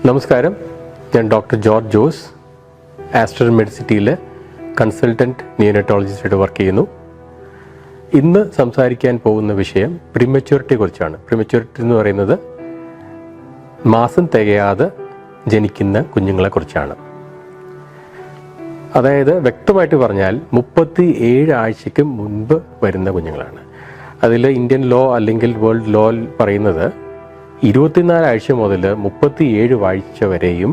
നമസ്കാരം, ഞാൻ ഡോക്ടർ ജോർജ് ജോസ്, ആസ്റ്റർ മെഡിസിറ്റിയിലെ കൺസൾട്ടൻറ്റ് നിയോനറ്റോളജിസ്റ്റായിട്ട് വർക്ക് ചെയ്യുന്നു. ഇന്ന് സംസാരിക്കാൻ പോകുന്ന വിഷയം പ്രീമച്യൂരിറ്റിയെ കുറിച്ചാണ്. പ്രീമച്യൂരിറ്റി എന്ന് പറയുന്നത് മാസം തികയാതെ ജനിക്കുന്ന കുഞ്ഞുങ്ങളെക്കുറിച്ചാണ്. അതായത് വ്യക്തമായിട്ട് പറഞ്ഞാൽ 37 ആഴ്ചയ്ക്ക് മുൻപ് വരുന്ന കുഞ്ഞുങ്ങളാണ്. അതിൽ ഇന്ത്യൻ ലോ അല്ലെങ്കിൽ വേൾഡ് ലോ പറയുന്നത് 24 ആഴ്ച മുതൽ 37 ആഴ്ച വരെയും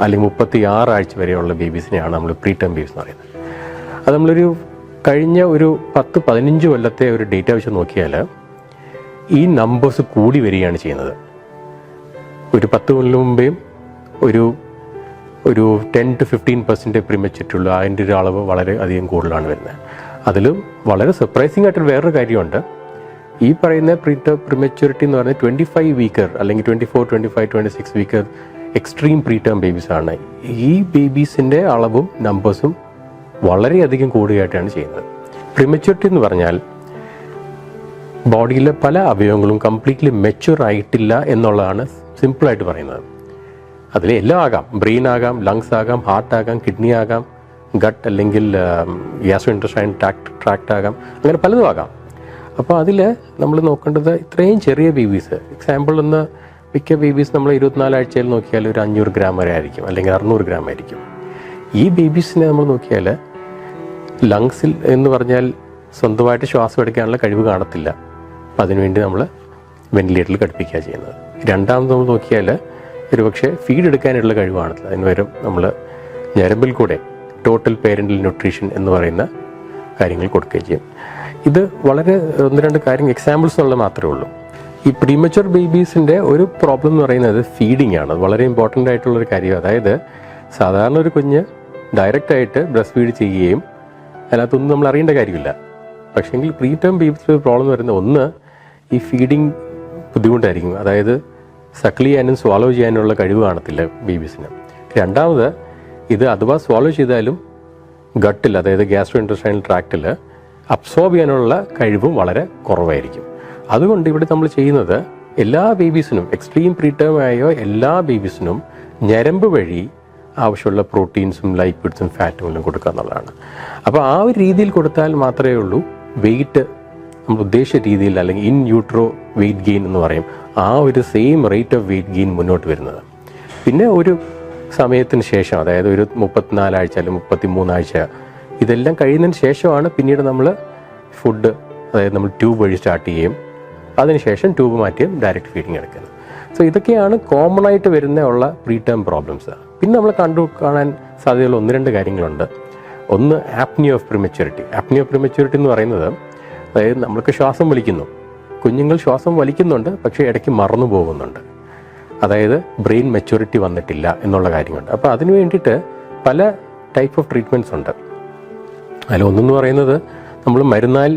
അല്ലെങ്കിൽ 36 ആഴ്ച വരെയുള്ള ബേബീസിനെയാണ് നമ്മൾ പ്രീ ടേം ബേബീസ് എന്ന് പറയുന്നത്. അത് നമ്മളൊരു കഴിഞ്ഞ ഒരു 10-15 കൊല്ലത്തെ ഒരു ഡേറ്റ വെച്ച് നോക്കിയാൽ ഈ നമ്പേഴ്സ് കൂടി വരികയാണ് ചെയ്യുന്നത്. ഒരു 10 കൊല്ലം മുമ്പേയും ഒരു 10-15% പ്രീമച്യൂരിറ്റിയുള്ള അതിൻ്റെ ഒരു അളവ് വളരെ അധികം കൂടുതലാണ് വരുന്നത്. അതിലും വളരെ സർപ്രൈസിംഗ് ആയിട്ടൊരു വേറൊരു കാര്യമുണ്ട്. ഈ പറയുന്ന പ്രീമച്യൂരിറ്റി എന്ന് പറയുന്നത് 25 വീക്കർ അല്ലെങ്കിൽ 24, 25, 26 വീക്കർ എക്സ്ട്രീം പ്രീ ടേം ബേബീസാണ്. ഈ ബേബീസിൻ്റെ അളവും നമ്പേഴ്സും വളരെയധികം കൂടുകയായിട്ടാണ് ചെയ്യുന്നത്. പ്രീമച്യൂരിറ്റി എന്ന് പറഞ്ഞാൽ ബോഡിയിലെ പല അവയവങ്ങളും കംപ്ലീറ്റ്ലി മെച്യൂർ ആയിട്ടില്ല എന്നുള്ളതാണ് സിമ്പിളായിട്ട് പറയുന്നത്. അതിൽ എല്ലാം ആകാം. ബ്രെയിൻ ആകാം, ലങ്സ് ആകാം, ഹാർട്ട് ആകാം, കിഡ്നി ആകാം, ഗട്ട് അല്ലെങ്കിൽ ഗ്യാസ്ട്രോ ഇൻറ്റസ്റ്റൈൻ ട്രാക്ട് ആകാം, അങ്ങനെ പലതും ആകാം. അപ്പോൾ അതിൽ നമ്മൾ നോക്കേണ്ടത് ഇത്രയും ചെറിയ ബേബീസ്, എക്സാമ്പിൾ ഒന്ന് മിക്ക ബേബീസ് നമ്മൾ 24 ആഴ്ചയിൽ നോക്കിയാൽ ഒരു 500 ഗ്രാം വരെ ആയിരിക്കും, അല്ലെങ്കിൽ 600 ഗ്രാം ആയിരിക്കും. ഈ ബേബീസിനെ നമ്മൾ നോക്കിയാൽ ലങ്സിൽ എന്ന് പറഞ്ഞാൽ സ്വന്തമായിട്ട് ശ്വാസം എടുക്കാനുള്ള കഴിവ് കാണത്തില്ല. അപ്പം അതിനുവേണ്ടി നമ്മൾ വെന്റിലേറ്ററിൽ ഘടിപ്പിക്കുക ചെയ്യുന്നത്. രണ്ടാമത് നമ്മൾ നോക്കിയാൽ ഒരുപക്ഷെ ഫീഡ് എടുക്കാനുള്ള കഴിവ് കാണത്തില്ല. അതിന് പകരം നമ്മൾ ഞരമ്പിൽ കൂടെ ടോട്ടൽ പേരൻ്റൽ ന്യൂട്രീഷൻ എന്ന് പറയുന്ന കാര്യങ്ങൾ കൊടുക്കുകയും ചെയ്യും. ഇത് വളരെ 1-2 കാര്യം എക്സാമ്പിൾസ് എന്നുള്ളത് മാത്രമേ ഉള്ളൂ. ഈ പ്രീമച്യൂർ ബേബീസിൻ്റെ ഒരു പ്രോബ്ലം എന്ന് പറയുന്നത് ഫീഡിംഗ് ആണ്. വളരെ ഇമ്പോർട്ടൻ്റ് ആയിട്ടുള്ളൊരു കാര്യം. അതായത് സാധാരണ ഒരു കുഞ്ഞ് ഡയറക്റ്റായിട്ട് ബ്രസ്റ്റ് ഫീഡ് ചെയ്യുകയും അതിനകത്തൊന്നും നമ്മൾ അറിയേണ്ട കാര്യമില്ല. പക്ഷേങ്കിൽ പ്രീ ടേം ബേബീസിൻ്റെ പ്രോബ്ലം എന്ന് പറയുന്നത് ഒന്ന് ഈ ഫീഡിങ് ബുദ്ധിമുട്ടായിരിക്കും. അതായത് സക്കിൾ ചെയ്യാനും സ്വാലോ ചെയ്യാനുള്ള കഴിവ് കാണത്തില്ല ബേബീസിന്. രണ്ടാമത് ഇത് അഥവാ സ്വാലോ ചെയ്താലും ഗട്ടിൽ, അതായത് ഗ്യാസ്ട്രോ ഇൻറ്റസ്റ്റൈനൽ ട്രാക്റ്റിൽ അബ്സോർബ് ചെയ്യാനുള്ള കഴിവും വളരെ കുറവായിരിക്കും. അതുകൊണ്ട് ഇവിടെ നമ്മൾ ചെയ്യുന്നത് എല്ലാ ബേബീസിനും, എക്സ്ട്രീം പ്രീ ടേം ആയ എല്ലാ ബേബീസിനും ഞരമ്പ് വഴി ആവശ്യമുള്ള പ്രോട്ടീൻസും ലൈപ്പിഡ്സും ഫാറ്റുകളും കൊടുക്കുക എന്നുള്ളതാണ്. അപ്പോൾ ആ ഒരു രീതിയിൽ കൊടുത്താൽ മാത്രമേ ഉള്ളൂ വെയിറ്റ് നമ്മൾ ഉദ്ദേശിച്ച രീതിയിൽ, അല്ലെങ്കിൽ ഇൻ യൂട്രോ വെയിറ്റ് ഗെയിൻ എന്ന് പറയും, ആ ഒരു same rate of weight gain മുന്നോട്ട് വരുന്നത്. പിന്നെ ഒരു സമയത്തിന് ശേഷം, അതായത് ഒരു 34 ആഴ്ച അല്ലെങ്കിൽ 33 ആഴ്ച ഇതെല്ലാം കഴിയുന്നതിന് ശേഷമാണ് പിന്നീട് നമ്മൾ ഫുഡ്, അതായത് നമ്മൾ ട്യൂബ് വഴി സ്റ്റാർട്ട് ചെയ്യും, അതിനുശേഷം ട്യൂബ് മാറ്റിയും ഡയറക്റ്റ് ഫീഡിങ് എടുക്കുന്നത്. സോ ഇതൊക്കെയാണ് കോമൺ ആയിട്ട് വരുന്ന പ്രീ ടേം പ്രോബ്ലംസ്. പിന്നെ നമ്മൾ കാണാൻ സാധ്യതയുള്ള 1-2 കാര്യങ്ങളുണ്ട്. ഒന്ന് ആപ്നിയ ഓഫ് പ്രീമച്യൂരിറ്റി. ആപ്നിയ ഓഫ് പ്രീമച്യൂരിറ്റി എന്ന് പറയുന്നത്, അതായത് നമ്മൾക്ക് ശ്വാസം വലിക്കുന്നു, കുഞ്ഞുങ്ങൾ ശ്വാസം വലിക്കുന്നുണ്ട്, പക്ഷേ ഇടയ്ക്ക് മറന്നു പോകുന്നുണ്ട്. അതായത് ബ്രെയിൻ മെച്യൂരിറ്റി വന്നിട്ടില്ല എന്നുള്ള കാര്യമുണ്ട്. അപ്പോൾ അതിന് വേണ്ടിയിട്ട് പല ടൈപ്പ് ഓഫ് ട്രീറ്റ്മെൻറ്റ്സ് ഉണ്ട്. അതിലൊന്നെന്ന് പറയുന്നത് നമ്മൾ മരുന്നാൽ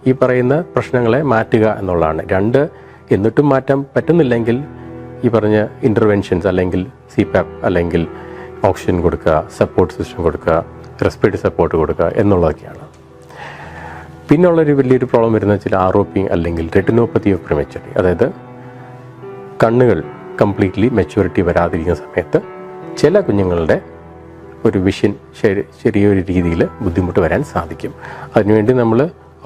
ഈ പറയുന്ന പ്രശ്നങ്ങളെ മാറ്റുക എന്നുള്ളതാണ്. 2, എന്നിട്ടും മാറ്റാൻ പറ്റുന്നില്ലെങ്കിൽ ഈ പറഞ്ഞ ഇൻ്റർവെൻഷൻസ്, അല്ലെങ്കിൽ CPAP, അല്ലെങ്കിൽ ഓക്സിജൻ കൊടുക്കുക, സപ്പോർട്ട് സിസ്റ്റം കൊടുക്കുക, റെസ്പിറേറ്ററി സപ്പോർട്ട് കൊടുക്കുക എന്നുള്ളതൊക്കെയാണ്. പിന്നുള്ളൊരു വലിയൊരു പ്രോബ്ലം വരുന്നത് വെച്ചാൽ ROP അല്ലെങ്കിൽ റെറ്റിനോപ്പതി ഓഫ് പ്രീമച്യൂരിറ്റി. അതായത് കണ്ണുകൾ കംപ്ലീറ്റ്ലി മെച്യൂരിറ്റി വരാതിരിക്കുന്ന സമയത്ത് ചില കുഞ്ഞുങ്ങളുടെ ഒരു വിഷൻ ചെറിയൊരു രീതിയിൽ ബുദ്ധിമുട്ട് വരാൻ സാധിക്കും. അതിനുവേണ്ടി നമ്മൾ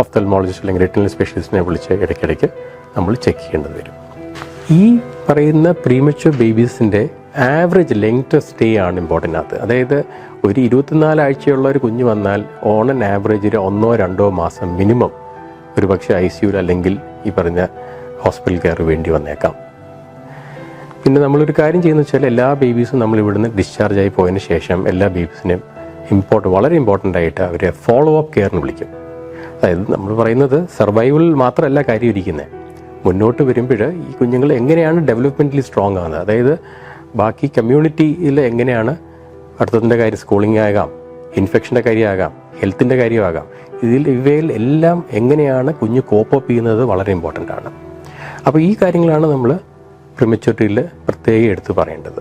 ഒഫ്തൽമോളജിസ്റ്റ് അല്ലെങ്കിൽ റെറ്റിനൽ സ്പെഷ്യലിസ്റ്റിനെ വിളിച്ച് ഇടയ്ക്കിടയ്ക്ക് നമ്മൾ ചെക്ക് ചെയ്യേണ്ടത് വരും. ഈ പറയുന്ന പ്രീമച്യൂർ ബേബീസിൻ്റെ ആവറേജ് ലെങ്ത് ഓഫ് സ്റ്റേ ആണ് ഇമ്പോർട്ടൻ്റ് ആകുന്നത്. അതായത് ഒരു 24 ആഴ്ചയുള്ള ഒരു കുഞ്ഞ് വന്നാൽ ഓൺ ആൻ ആവറേജ് 1-2 മാസം മിനിമം ഒരു പക്ഷേ ICUയിൽ അല്ലെങ്കിൽ ഈ പറഞ്ഞ ഹോസ്പിറ്റൽ കെയർ വേണ്ടി വന്നേക്കാം. പിന്നെ നമ്മളൊരു കാര്യം ചെയ്യുന്നത് വെച്ചാൽ എല്ലാ ബേബീസും നമ്മൾ ഇവിടുന്ന് ഡിസ്ചാർജ് ആയി പോയതിന് ശേഷം എല്ലാ ബേബീസിനെയും വളരെ ഇമ്പോർട്ടൻ്റ് ആയിട്ട് അവരെ ഫോളോ അപ്പ് കെയറിന് വിളിക്കും. അതായത് നമ്മൾ പറയുന്നത് സർവൈവൽ മാത്രമല്ല കാര്യം ഇരിക്കുന്നത്, മുന്നോട്ട് വരുമ്പോൾ ഈ കുഞ്ഞുങ്ങൾ എങ്ങനെയാണ് ഡെവലപ്മെൻ്റലി സ്ട്രോങ് ആകുന്നത്, അതായത് ബാക്കി കമ്മ്യൂണിറ്റിയിൽ എങ്ങനെയാണ് അടുത്തതിൻ്റെ കാര്യം, സ്കൂളിംഗ് ആകാം, ഇൻഫെക്ഷൻ്റെ കാര്യമാകാം, ഹെൽത്തിൻ്റെ കാര്യമാകാം, ഇവയിൽ എല്ലാം എങ്ങനെയാണ് കുഞ്ഞ് കോപ്പപ്പ് ചെയ്യുന്നത് വളരെ ഇമ്പോർട്ടൻ്റ് ആണ്. അപ്പോൾ ഈ കാര്യങ്ങളാണ് നമ്മൾ പ്രീമച്യൂരിറ്റിയിൽ പ്രത്യേകം എടുത്ത് പറയേണ്ടത്.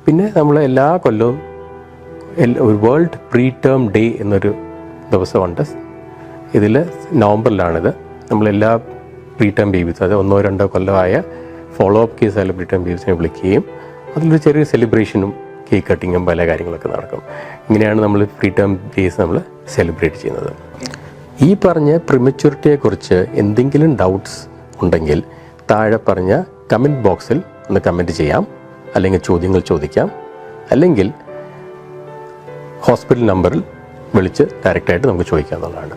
പിന്നെ നമ്മൾ എല്ലാ കൊല്ലവും ഒരു വേൾഡ് പ്രീ ടേം ഡേ എന്നൊരു ദിവസമുണ്ട്. ഇതിൽ നവംബറിലാണിത്. നമ്മളെല്ലാ പ്രീ ടേം ബേബീസ്, അത് 1-2 കൊല്ലമായ ഫോളോ അപ്പ് കേസ് ആയ പ്രീ ടേം ബേബീസിനെ വിളിക്കുകയും അതിലൊരു ചെറിയ സെലിബ്രേഷനും കേക്ക് കട്ടിങ്ങും പല കാര്യങ്ങളൊക്കെ നടക്കും. ഇങ്ങനെയാണ് നമ്മൾ പ്രീ ടേം ഡേയ്സ് നമ്മൾ സെലിബ്രേറ്റ് ചെയ്യുന്നത്. ഈ പറഞ്ഞ പ്രിമച്യൂരിറ്റിയെക്കുറിച്ച് എന്തെങ്കിലും ഡൗട്ട്സ് ഉണ്ടെങ്കിൽ താഴെ പറഞ്ഞ കമൻറ്റ് ബോക്സിൽ ഒന്ന് കമൻറ്റ് ചെയ്യാം, അല്ലെങ്കിൽ ചോദ്യങ്ങൾ ചോദിക്കാം, അല്ലെങ്കിൽ ഹോസ്പിറ്റൽ നമ്പറിൽ വിളിച്ച് ഡയറക്റ്റായിട്ട് നമുക്ക് ചോദിക്കാവുന്നതാണ്.